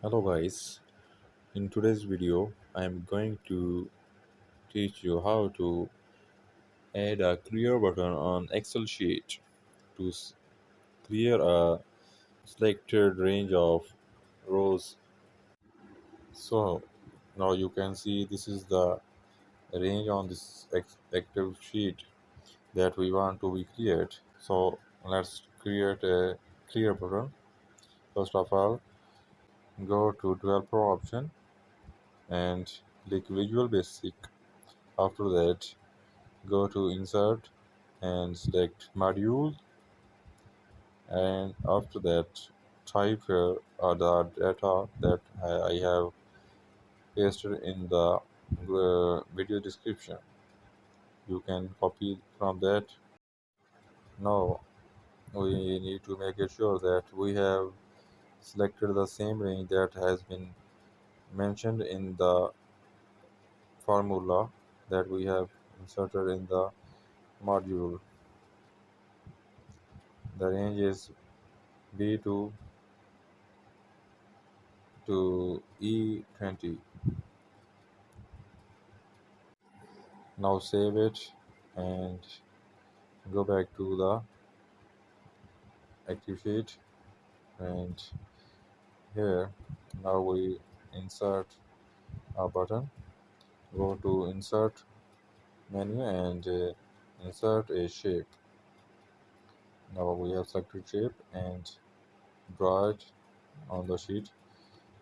Hello guys, in today's video I am going to teach you how to add a clear button on Excel sheet to clear a selected range of rows. So now you can see this is the range on this active sheet that we want to be cleared. So let's create a clear button. First of all, go to developer option and click Visual Basic. After that, go to insert and select module, and after that type here the data that I have pasted in the video description. You can copy from that. Now we need to make it sure that we have selected the same range that has been mentioned in the formula that we have inserted in the module. The range is B2 to E20. Now save it and go back to the active sheet, and here now we insert a button. Go to insert menu and insert a shape. Now we have selected shape and draw it on the sheet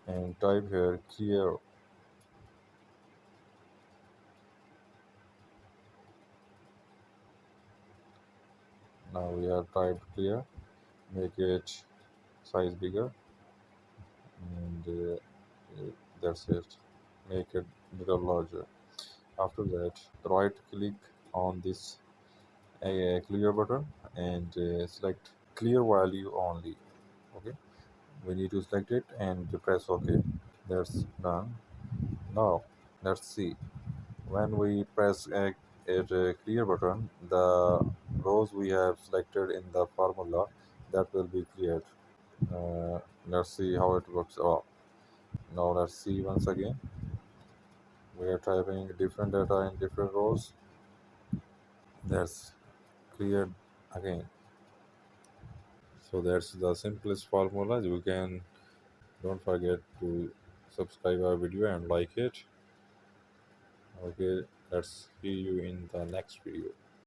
and type here clear. Now we have typed clear. Make it size bigger, and that's it. Make it little larger. After that, right click on this clear button and select clear value only. Okay, we need to select it and press OK. That's done. Now let's see, when we press a clear button, the rows we have selected in the formula that will be cleared. Let's see how it works. Now let's see once again. We are typing different data in different rows. That's cleared again. So that's the simplest formula. You can, don't forget to subscribe our video and like it. Okay, let's see you in the next video.